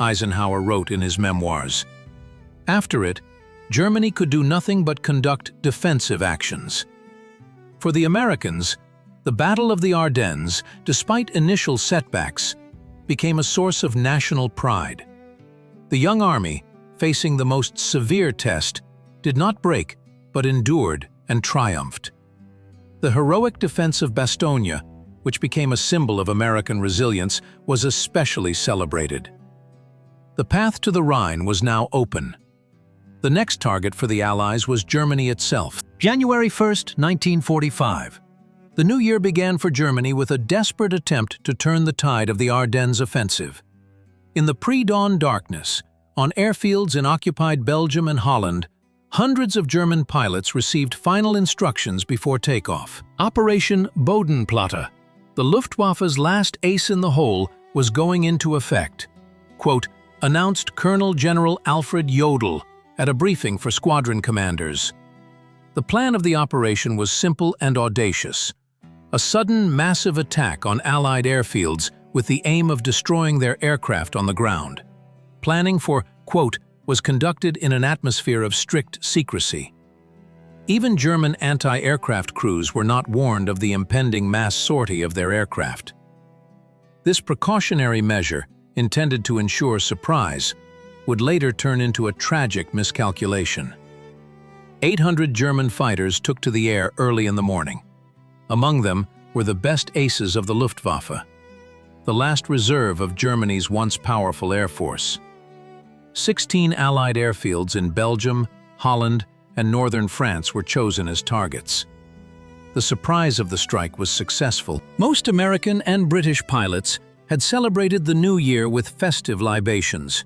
Eisenhower wrote in his memoirs. After it, Germany could do nothing but conduct defensive actions. For the Americans, the Battle of the Ardennes, despite initial setbacks, became a source of national pride. The young army, facing the most severe test, did not break, but endured and triumphed. The heroic defense of Bastogne, which became a symbol of American resilience, was especially celebrated. The path to the Rhine was now open. The next target for the Allies was Germany itself. January 1, 1945. The new year began for Germany with a desperate attempt to turn the tide of the Ardennes offensive. In the pre-dawn darkness, on airfields in occupied Belgium and Holland, hundreds of German pilots received final instructions before takeoff. Operation Bodenplatte, the Luftwaffe's last ace in the hole, was going into effect. Quote, announced Colonel General Alfred Jodl at a briefing for squadron commanders. The plan of the operation was simple and audacious. A sudden, massive attack on Allied airfields with the aim of destroying their aircraft on the ground. Planning for, quote, was conducted in an atmosphere of strict secrecy. Even German anti-aircraft crews were not warned of the impending mass sortie of their aircraft. This precautionary measure, intended to ensure surprise, would later turn into a tragic miscalculation. 800 German fighters took to the air early in the morning. Among them were the best aces of the Luftwaffe, the last reserve of Germany's once powerful air force. 16 Allied airfields in Belgium, Holland, and northern France were chosen as targets. The surprise of the strike was successful. Most American and British pilots had celebrated the new year with festive libations,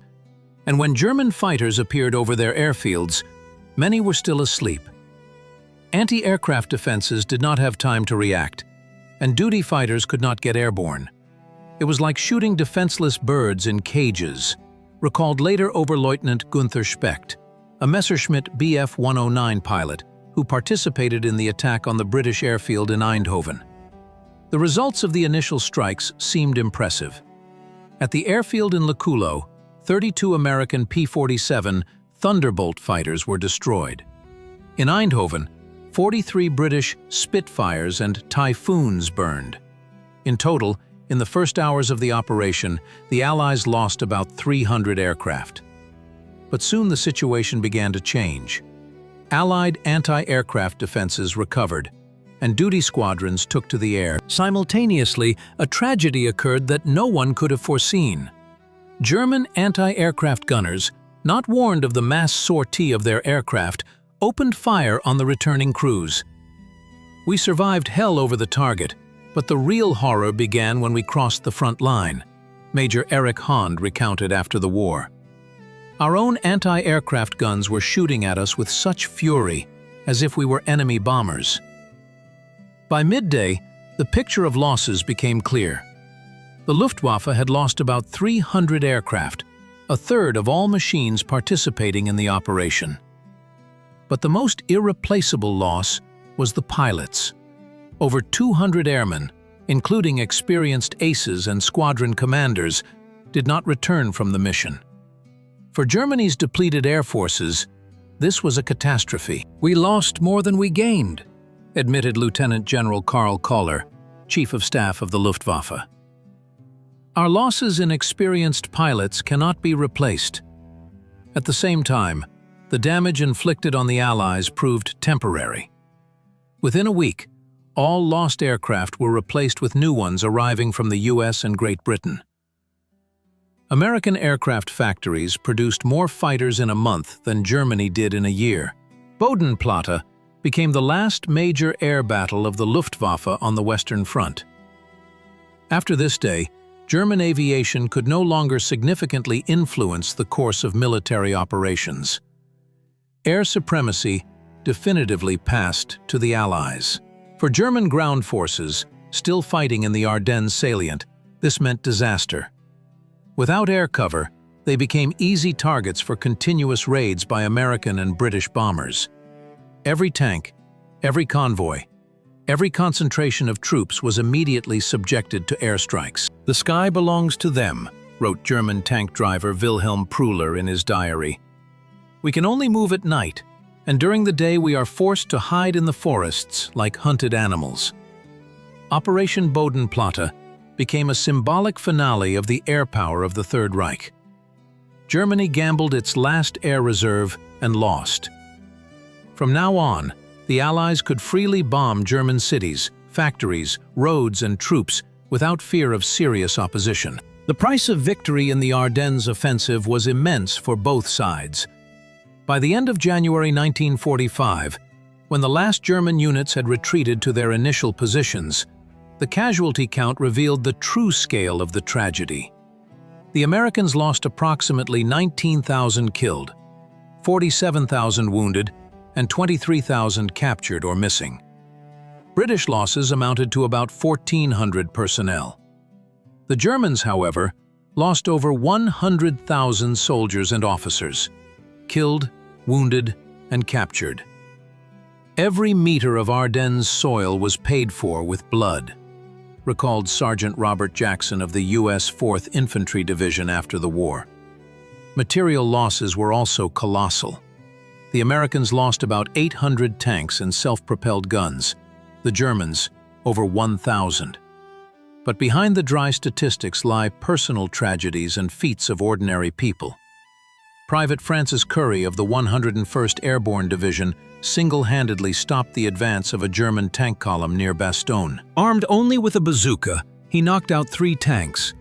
and when German fighters appeared over their airfields, many were still asleep. Anti-aircraft defenses did not have time to react, and duty fighters could not get airborne. It was like shooting defenseless birds in cages, recalled later Oberleutnant Gunther Specht, a Messerschmitt Bf-109 pilot who participated in the attack on the British airfield in Eindhoven. The results of the initial strikes seemed impressive. At the airfield in Luculo, 32 American P-47 Thunderbolt fighters were destroyed. In Eindhoven, 43 British Spitfires and Typhoons burned. In total, in the first hours of the operation, the Allies lost about 300 aircraft. But soon the situation began to change. Allied anti-aircraft defenses recovered, and duty squadrons took to the air. Simultaneously, a tragedy occurred that no one could have foreseen. German anti-aircraft gunners, not warned of the mass sortie of their aircraft, opened fire on the returning crews. We survived hell over the target, but the real horror began when we crossed the front line, Major Erich Hond recounted after the war. Our own anti-aircraft guns were shooting at us with such fury, as if we were enemy bombers. By midday, the picture of losses became clear. The Luftwaffe had lost about 300 aircraft, a third of all machines participating in the operation. But the most irreplaceable loss was the pilots. Over 200 airmen, including experienced aces and squadron commanders, did not return from the mission. For Germany's depleted air forces, this was a catastrophe. "We lost more than we gained," admitted Lieutenant General Karl Koller, Chief of Staff of the Luftwaffe. Our losses in experienced pilots cannot be replaced. At the same time, the damage inflicted on the Allies proved temporary. Within a week, all lost aircraft were replaced with new ones arriving from the US and Great Britain. American aircraft factories produced more fighters in a month than Germany did in a year. Bodenplatte became the last major air battle of the Luftwaffe on the Western Front. After this day, German aviation could no longer significantly influence the course of military operations. Air supremacy definitively passed to the Allies. For German ground forces, still fighting in the Ardennes salient, this meant disaster. Without air cover, they became easy targets for continuous raids by American and British bombers. Every tank, every convoy, every concentration of troops was immediately subjected to airstrikes. "The sky belongs to them," wrote German tank driver Wilhelm Prühler in his diary. "We can only move at night, and during the day we are forced to hide in the forests like hunted animals." Operation Bodenplatte became a symbolic finale of the air power of the Third Reich. Germany gambled its last air reserve and lost. From now on, the Allies could freely bomb German cities, factories, roads, and troops without fear of serious opposition. The price of victory in the Ardennes offensive was immense for both sides. By the end of January 1945, when the last German units had retreated to their initial positions, the casualty count revealed the true scale of the tragedy. The Americans lost approximately 19,000 killed, 47,000 wounded, and 23,000 captured or missing. British losses amounted to about 1,400 personnel. The Germans, however, lost over 100,000 soldiers and officers, killed, wounded, and captured. Every meter of Ardennes soil was paid for with blood, recalled Sergeant Robert Jackson of the U.S. 4th Infantry Division after the war. Material losses were also colossal. The Americans lost about 800 tanks and self-propelled guns, the Germans over 1,000. But behind the dry statistics lie personal tragedies and feats of ordinary people. Private Francis Curry of the 101st Airborne Division single-handedly stopped the advance of a German tank column near Bastogne. Armed only with a bazooka, he knocked out 3 tanks,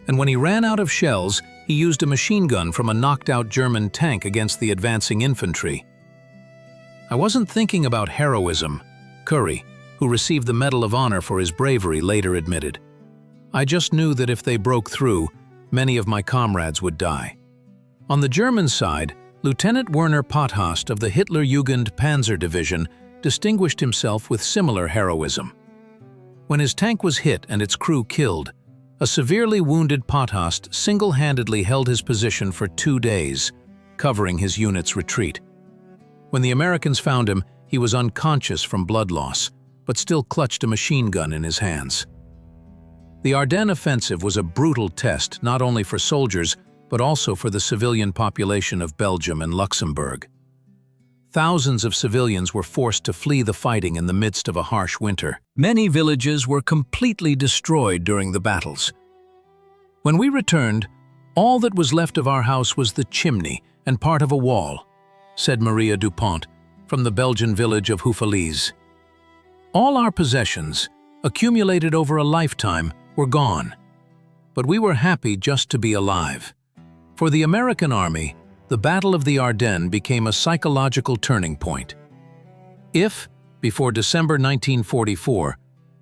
and when he ran out of shells, he used a machine gun from a knocked-out German tank against the advancing infantry. "I wasn't thinking about heroism," Curry, who received the Medal of Honor for his bravery, later admitted. "I just knew that if they broke through, many of my comrades would die." On the German side, Lieutenant Werner Potthast of the Hitlerjugend Panzer Division distinguished himself with similar heroism. When his tank was hit and its crew killed, a severely wounded Potthast single-handedly held his position for 2 days, covering his unit's retreat. When the Americans found him, he was unconscious from blood loss, but still clutched a machine gun in his hands. The Ardennes offensive was a brutal test not only for soldiers, but also for the civilian population of Belgium and Luxembourg. Thousands of civilians were forced to flee the fighting in the midst of a harsh winter. Many villages were completely destroyed during the battles. When we returned, all that was left of our house was the chimney and part of a wall, said Maria Dupont from the Belgian village of Houffalize. All our possessions, accumulated over a lifetime, were gone. But we were happy just to be alive. For the American army, the Battle of the Ardennes became a psychological turning point. If, before December 1944,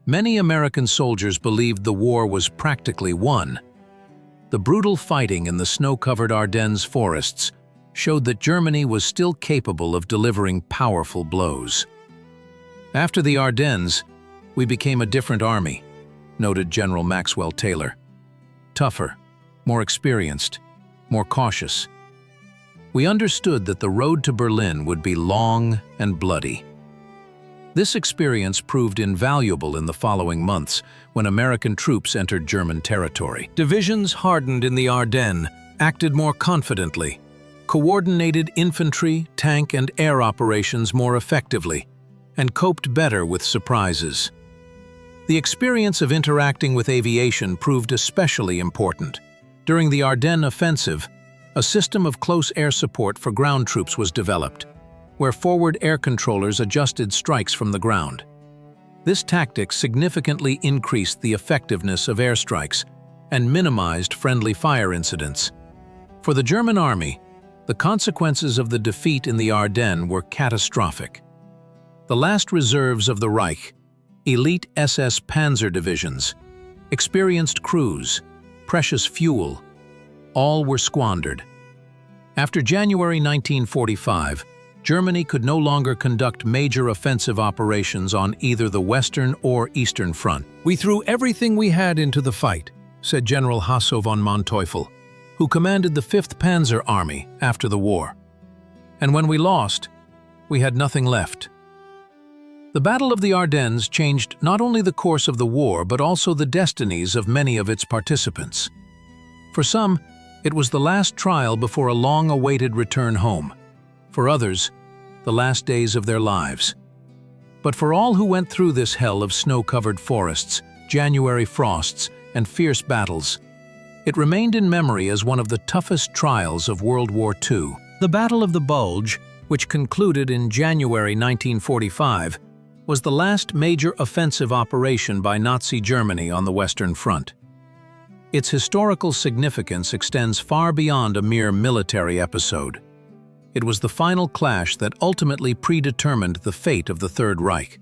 many American soldiers believed the war was practically won, the brutal fighting in the snow-covered Ardennes forests showed that Germany was still capable of delivering powerful blows. After the Ardennes, we became a different army, noted General Maxwell Taylor. Tougher, more experienced, more cautious. We understood that the road to Berlin would be long and bloody. This experience proved invaluable in the following months when American troops entered German territory. Divisions hardened in the Ardennes acted more confidently, coordinated infantry, tank, and air operations more effectively, and coped better with surprises. The experience of interacting with aviation proved especially important. During the Ardennes offensive, a system of close air support for ground troops was developed, where forward air controllers adjusted strikes from the ground. This tactic significantly increased the effectiveness of airstrikes and minimized friendly fire incidents. For the German army, the consequences of the defeat in the Ardennes were catastrophic. The last reserves of the Reich, elite SS Panzer divisions, experienced crews, precious fuel, all were squandered. After January 1945, Germany could no longer conduct major offensive operations on either the Western or Eastern Front. "We threw everything we had into the fight," said General Hasso von Manteuffel, who commanded the 5th Panzer Army after the war. "And when we lost, we had nothing left." The Battle of the Ardennes changed not only the course of the war but also the destinies of many of its participants. For some, it was the last trial before a long-awaited return home. For others, the last days of their lives. But for all who went through this hell of snow-covered forests, January frosts, and fierce battles, it remained in memory as one of the toughest trials of World War II. The Battle of the Bulge, which concluded in January 1945, was the last major offensive operation by Nazi Germany on the Western Front. Its historical significance extends far beyond a mere military episode. It was the final clash that ultimately predetermined the fate of the Third Reich.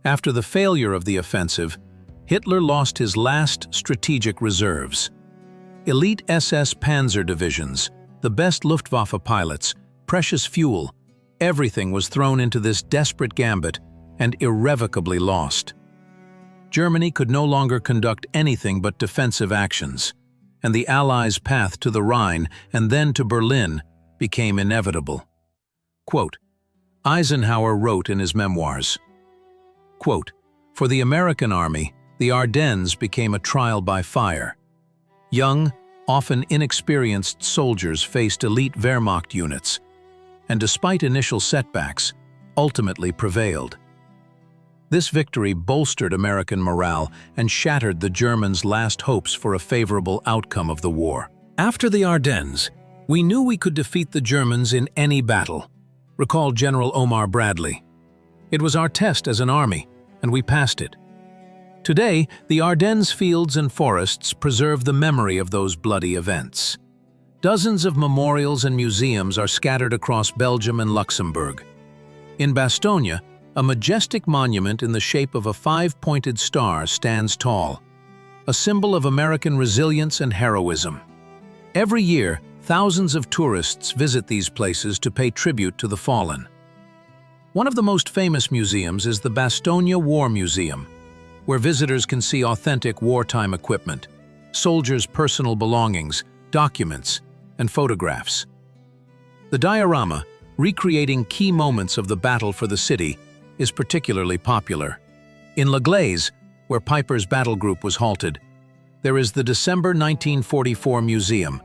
After the failure of the offensive, Hitler lost his last strategic reserves. Elite SS Panzer divisions, the best Luftwaffe pilots, precious fuel, everything was thrown into this desperate gambit and irrevocably lost. Germany could no longer conduct anything but defensive actions, and the Allies' path to the Rhine and then to Berlin became inevitable. Quote, Eisenhower wrote in his memoirs, quote, "For the American army, the Ardennes became a trial by fire. Young, often inexperienced soldiers faced elite Wehrmacht units, and despite initial setbacks, ultimately prevailed. This victory bolstered American morale and shattered the Germans' last hopes for a favorable outcome of the war. After the Ardennes, we knew we could defeat the Germans in any battle," recalled General Omar Bradley. "It was our test as an army, and we passed it." Today, the Ardennes fields and forests preserve the memory of those bloody events. Dozens of memorials and museums are scattered across Belgium and Luxembourg. In Bastogne, a majestic monument in the shape of a 5-pointed star stands tall, a symbol of American resilience and heroism. Every year, thousands of tourists visit these places to pay tribute to the fallen. One of the most famous museums is the Bastogne War Museum, where visitors can see authentic wartime equipment, soldiers' personal belongings, documents, and photographs. The diorama, recreating key moments of the battle for the city, is particularly popular. In La Glaise, where Piper's battle group was halted, there is the December 1944 Museum,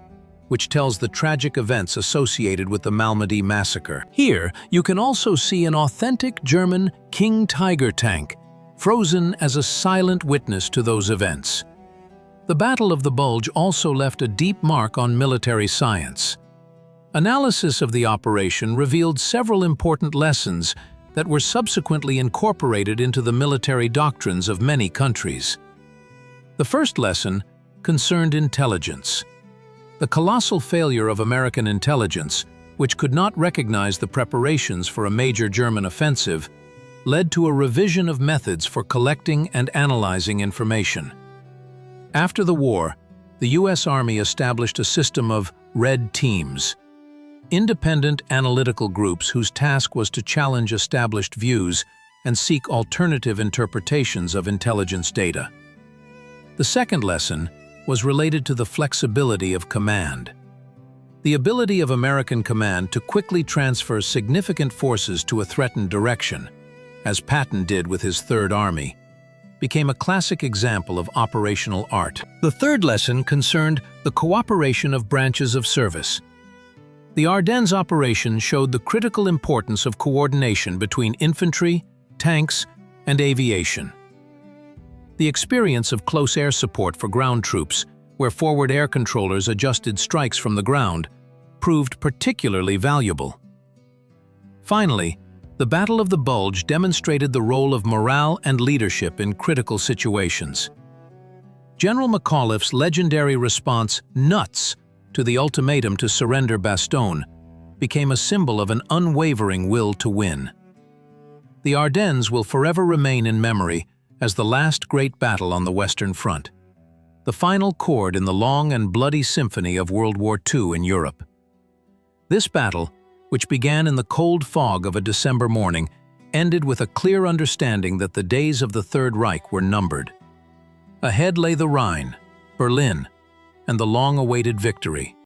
which tells the tragic events associated with the Malmedy massacre. Here, you can also see an authentic German King Tiger tank, frozen as a silent witness to those events. The Battle of the Bulge also left a deep mark on military science. Analysis of the operation revealed several important lessons that were subsequently incorporated into the military doctrines of many countries. The first lesson concerned intelligence. The colossal failure of American intelligence, which could not recognize the preparations for a major German offensive, led to a revision of methods for collecting and analyzing information. After the war, the U.S. Army established a system of red teams, independent analytical groups whose task was to challenge established views and seek alternative interpretations of intelligence data. The second lesson was related to the flexibility of command. The ability of American command to quickly transfer significant forces to a threatened direction, as Patton did with his Third Army, became a classic example of operational art. The third lesson concerned the cooperation of branches of service. The Ardennes operation showed the critical importance of coordination between infantry, tanks, and aviation. The experience of close air support for ground troops, where forward air controllers adjusted strikes from the ground, proved particularly valuable. Finally, the Battle of the Bulge demonstrated the role of morale and leadership in critical situations. General McAuliffe's legendary response, "Nuts," to the ultimatum to surrender Bastogne became a symbol of an unwavering will to win. The Ardennes will forever remain in memory as the last great battle on the Western Front, the final chord in the long and bloody symphony of World War II in Europe. This battle, which began in the cold fog of a December morning, ended with a clear understanding that the days of the Third Reich were numbered. Ahead lay the Rhine, Berlin, and the long-awaited victory.